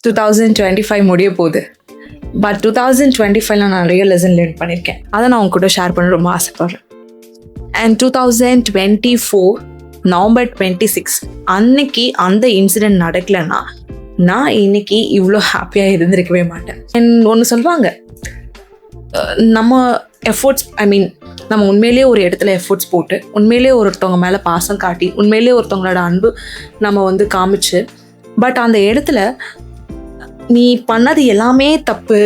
2025 முடிய போகுது. பட் 2025 நான் நிறைய லெசன் லேர்ன் பண்ணியிருக்கேன். அதை நான் உங்க கூட ஷேர் பண்ண ரொம்ப ஆசைப்படுறேன். அண்ட் 2024 November 26 அன்னைக்கு அந்த இன்சிடென்ட் நடக்கலைன்னா நான் இன்னைக்கு இவ்வளோ ஹாப்பியாக இருந்திருக்கவே மாட்டேன். அண்ட் ஒன்று சொல்லுவாங்க, நம்ம எஃபோர்ட்ஸ் நம்ம உண்மையிலேயே ஒரு இடத்துல எஃபோர்ட்ஸ் போட்டு உண்மையிலேயே ஒருத்தவங்க மேலே பாசம் காட்டி உண்மையிலேயே ஒருத்தவங்களோட அன்பு நம்ம காமிச்சு, பட் அந்த இடத்துல நீ பண்ணது எல்லாமே தப்பு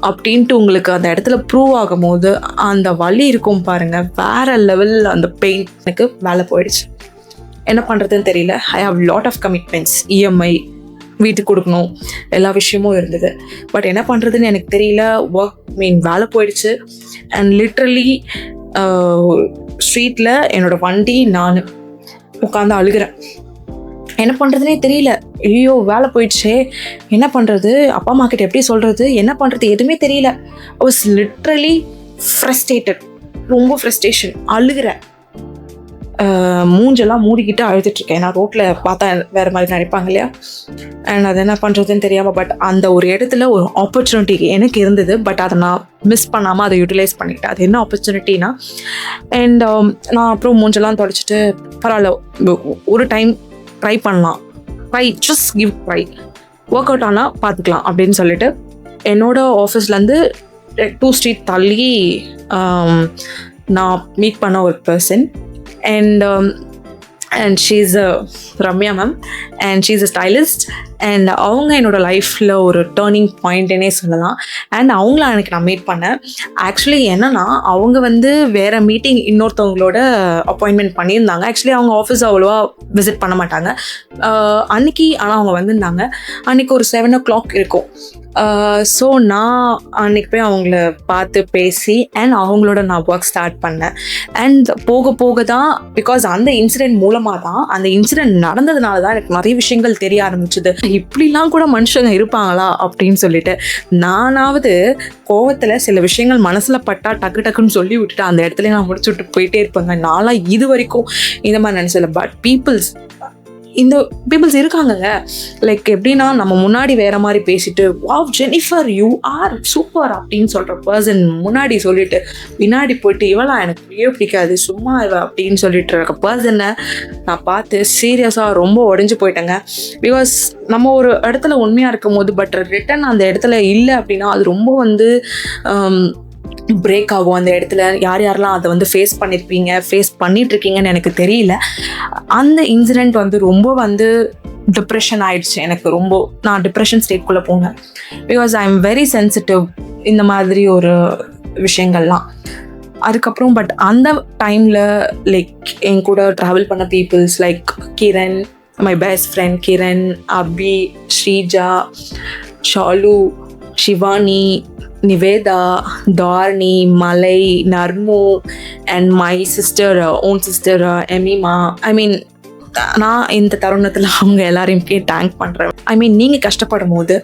அப்படின்ட்டு உங்களுக்கு அந்த இடத்துல ப்ரூவ் ஆகும் போது அந்த வலி இருக்கும் பாருங்க, வேற லெவல். அந்த பெயின் எனக்கு வேலை போயிடுச்சு. என்ன பண்ணுறதுன்னு தெரியல. I have lot of commitments, EMI, வீட்டுக்கு கொடுக்கணும், எல்லா விஷயமும் இருந்தது. பட் என்ன பண்ணுறதுன்னு எனக்கு தெரியல. வேலை போயிடுச்சு. அண்ட் லிட்ரலி ஸ்ட்ரீட்டில் என்னோட வண்டி நான் உட்காந்து அழுகிறேன். என்ன பண்ணுறதுனே தெரியல. ஐயோ வேலை போயிடுச்சே, என்ன பண்ணுறது, அப்பா அம்மா கிட்ட எப்படி சொல்கிறது, என்ன பண்ணுறது, எதுவுமே தெரியல. ஐ வாஸ் லிட்ரலி ஃப்ரஸ்ட்ரேட்டட், ரொம்ப ஃப்ரஸ்ட்ரேஷன். அழுகிறேன், மூஞ்செல்லாம் மூடிக்கிட்டு அழுதுட்ருக்கேன். நான் ரோட்டில் பார்த்தா வேறு மாதிரி நினைப்பாங்க இல்லையா, அண்ட் அது என்ன பண்ணுறதுன்னு தெரியாமல். பட் அந்த ஒரு இடத்துல ஒரு ஆப்பர்ச்சுனிட்டி எனக்கு இருந்தது. பட் அதை நான் மிஸ் பண்ணாமல் அதை யூட்டிலைஸ் பண்ணிக்கிட்டேன். அது என்ன ஆப்பர்ச்சுனிட்டினா, அண்ட் நான் அப்புறம் மூஞ்செல்லாம் தொடச்சிட்டு பரவாயில்ல, ஒரு டைம் ட்ரை பண்ணலாம், just give try, work out ஆனால் பார்த்துக்கலாம் அப்படின்னு சொல்லிட்டு என்னோட ஆஃபீஸ்லேருந்து 2 ஸ்ட்ரீட் தள்ளி நான் மீட் பண்ண ஒரு person. And she's Ramya ma'am, and she's a stylist. And அவங்க என்னோட லைஃப்பில் ஒரு டேர்னிங் பாயிண்ட்டுன்னே சொல்லலாம். அண்ட் அவங்கள எனக்கு நான் மீட் பண்ணேன். ஆக்சுவலி என்னன்னா, அவங்க வேறு மீட்டிங் இன்னொருத்தவங்களோட அப்பாயின்மெண்ட் பண்ணியிருந்தாங்க. ஆக்சுவலி அவங்க ஆஃபீஸ் அவ்வளோவா விசிட் பண்ண மாட்டாங்க அன்றைக்கி. ஆனால் அவங்க வந்திருந்தாங்க. அன்றைக்கி ஒரு 7 o'clock இருக்கும். ஸோ நான் அன்றைக்கி போய் அவங்கள பார்த்து பேசி அண்ட் அவங்களோட நான் ஒர்க் ஸ்டார்ட் பண்ணேன். அண்ட் போக போக தான், பிகாஸ் அந்த இன்சிடென்ட் மூலமாக தான், அந்த இன்சிடென்ட் நடந்ததுனால தான் எனக்கு நிறைய விஷயங்கள் தெரிய ஆரம்பிச்சுது. இப்படிலாம் கூட மனுஷங்க இருப்பாங்களா அப்படின்னு சொல்லிட்டு. நானாவது கோவத்தில் சில விஷயங்கள் மனசில் பட்டா டக்கு டக்குன்னு சொல்லி விட்டுட்டு அந்த இடத்துல நான் முடிச்சு விட்டு போயிட்டே இருப்பேங்க. நான்லாம் இது வரைக்கும் இந்த மாதிரி நினச்சல. பட் இந்த பீப்புள்ஸ் இருக்காங்கங்க. லைக் எப்படின்னா, நம்ம முன்னாடி வேற மாதிரி பேசிட்டு, wow Jennifer you are super அப்படின்னு சொல்கிற பர்சன் முன்னாடி சொல்லிட்டு பின்னாடி போயிட்டு இவளா எனக்கு பிடிக்காது சும்மா இவ அப்படின்னு சொல்லிட்டு இருக்க பர்சனை நான் பார்த்து சீரியஸாக ரொம்ப உடஞ்சி போயிட்டேங்க. பிகாஸ் நம்ம ஒரு இடத்துல உண்மையாக இருக்கும் போது பட் ரிட்டன் அந்த இடத்துல இல்லை அப்படின்னா அது ரொம்ப பிரேக் ஆகும். அந்த இடத்துல யாரெல்லாம் அதை ஃபேஸ் பண்ணியிருப்பீங்க, ஃபேஸ் பண்ணிகிட்ருக்கீங்கன்னு எனக்கு தெரியல. அந்த இன்சிடெண்ட் ரொம்ப டிப்ரெஷன் ஆயிடுச்சு எனக்கு. நான் டிப்ரெஷன் ஸ்டேட்குள்ளே போனேன். Because I am very sensitive இந்த மாதிரி ஒரு விஷயங்கள்லாம். அதுக்கப்புறம் பட் அந்த டைமில் லைக் என் கூட ட்ராவல் பண்ண peoples like Kiran, my best friend Kiran, Abhi, Sreeja, Shalu, Shivani, Nivetha, Tharni, Malai, Narmu, and my sister, own sister Emima. நான் இந்த தருணத்தில் அவங்க எல்லாரையும் தேங்க் பண்ணுறேன். நீங்கள் கஷ்டப்படும் போது,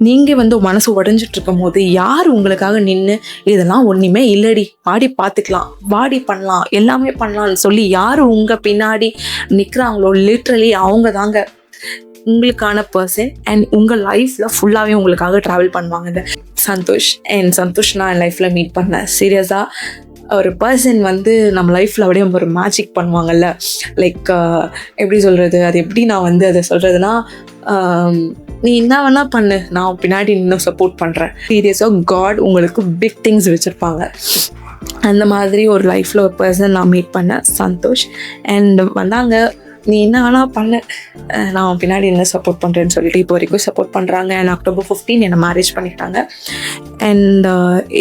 நீங்கள் மனசு உடஞ்சிட்டு இருக்கும் போது யார் உங்களுக்காக நின்று இதெல்லாம் ஒன்றுமே இல்லடி, வாடி பார்த்துக்கலாம், வாடி பண்ணலாம், எல்லாமே பண்ணலாம்னு சொல்லி யார் உங்கள் பின்னாடி நிற்கிறாங்களோ லிட்ரலி அவங்க தாங்க உங்களுக்கான பர்சன். அண்ட் உங்கள் லைஃப்பில் ஃபுல்லாகவே உங்களுக்காக ட்ராவல் பண்ணுவாங்க. சந்தோஷ் நான் என் லைஃப்பில் மீட் பண்ணேன். சீரியஸாக ஒரு பர்சன் நம்ம லைஃப்பில் அப்படியே ஒரு மேஜிக் பண்ணுவாங்கல்ல. லைக் எப்படி சொல்கிறது, அது எப்படி நான் அதை சொல்கிறதுனா, நீ என்ன வேணால் பண்ணு, நான் பின்னாடி இன்னும் சப்போர்ட் பண்ணுறேன். சீரியஸாக காட் உங்களுக்கு பிக் திங்ஸ் வச்சுருப்பாங்க. அந்த மாதிரி ஒரு லைஃப்பில் ஒரு பர்சன் நான் மீட் பண்ணேன், சந்தோஷ். அண்ட் வந்தாங்க, நீ என்ன வேணால் பண்ண, நான் பின்னாடி என்ன சப்போர்ட் பண்ணுறேன்னு சொல்லிட்டு இப்போ வரைக்கும் சப்போர்ட் பண்ணுறாங்க. அண்ட் October 15 என்னை மேரேஜ் பண்ணிக்கிட்டாங்க. And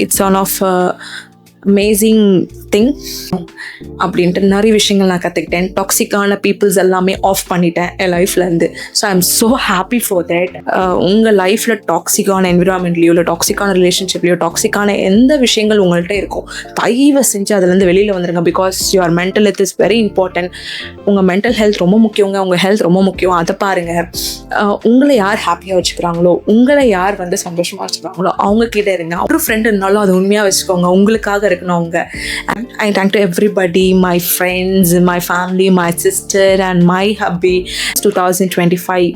it's one of amazing thing அப்படின்ட்டு நிறைய விஷயங்கள் நான் கற்றுக்கிட்டேன். டாக்ஸிக்கான பீப்புள்ஸ் எல்லாமே ஆஃப் பண்ணிட்டேன் என் லைஃப்லேருந்து. So I am so happy for that. உங்கள் லைஃப்பில் டாக்ஸிக்கான என்விரான்மெண்ட்லேயோ இல்லை டாக்ஸிக்கான ரிலேஷன்ஷிப்லேயோ டாக்ஸிக்கான எந்த விஷயங்கள் உங்கள்கிட்ட இருக்கும், தயவு செஞ்சு அதுலேருந்து வெளியில் வந்துடுங்க. Because your mental health is very important. உங்கள் மென்டல் ஹெல்த் ரொம்ப முக்கியங்க. உங்கள் ஹெல்த் ரொம்ப முக்கியம். அதை பாருங்கள். உங்களை யார் ஹாப்பியாக வச்சுக்கிறாங்களோ, உங்களை யார் சந்தோஷமாக வச்சுக்கிறாங்களோ அவங்கக்கிட்ட இருங்க. ஒரு ஃப்ரெண்ட் இருந்தாலும் அது உண்மையாக வச்சுக்கோங்க. உங்களுக்காக இருக்கணும் அவங்க. I thank to everybody, my friends, my family, my sister and my hubby. 2025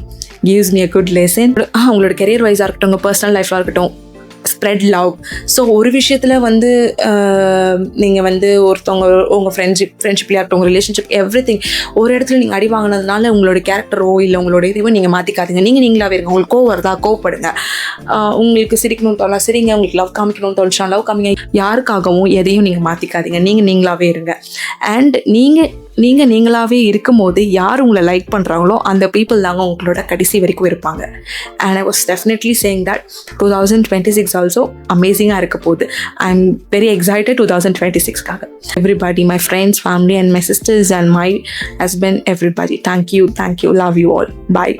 gives me a good lesson. உங்களோட கெரியர் வைஸாக இருக்கட்டும், உங்கள் பர்சனல் லைஃபாக இருக்கட்டும், ஸ்ப்ரெட் லவ். ஸோ ஒரு விஷயத்தில் வந்து நீங்கள் வந்து ஒருத்தவங்க உங்கள் ஃப்ரெண்ட்ஷிப்லேயே இருக்கட்டும், உங்கள் ரிலேஷன்ஷிப், எவ்ரி திங், ஒரு இடத்துல நீங்கள் அடி வாங்கினதுனால உங்களோட கேரக்டரோ இல்லை உங்களோட இதுவோ நீங்கள் மாற்றிக்காதீங்க. நீங்களாகவே இருங்க. உங்களுக்கு கோவம் வருதா, கோவப்படுங்க. உங்களுக்கு சிரிக்கணும்னு தோணலாம் சிரிங்க. உங்களுக்கு லவ் காமிக்கணும்னு தோணுச்சா லவ் காமிங்க. யாருக்காகவும் எதையும் நீங்கள் மாற்றிக்காதீங்க. நீங்களாகவே இருங்க. அண்ட் நீங்களாகவே இருக்கும் போது யார் உங்களை லைக் பண்ணுறாங்களோ அந்த பீப்புள் தாங்க உங்களோட கடைசி வரைக்கும் இருப்பாங்க. And I was definitely saying that 2026 also அமேசிங்காக இருக்க போகுது. ஐ எம் வெரி எக்ஸைட்டட் 2026க்காக. Everybody, my friends, family and my sisters and my husband, everybody, thank you, love you all. Bye.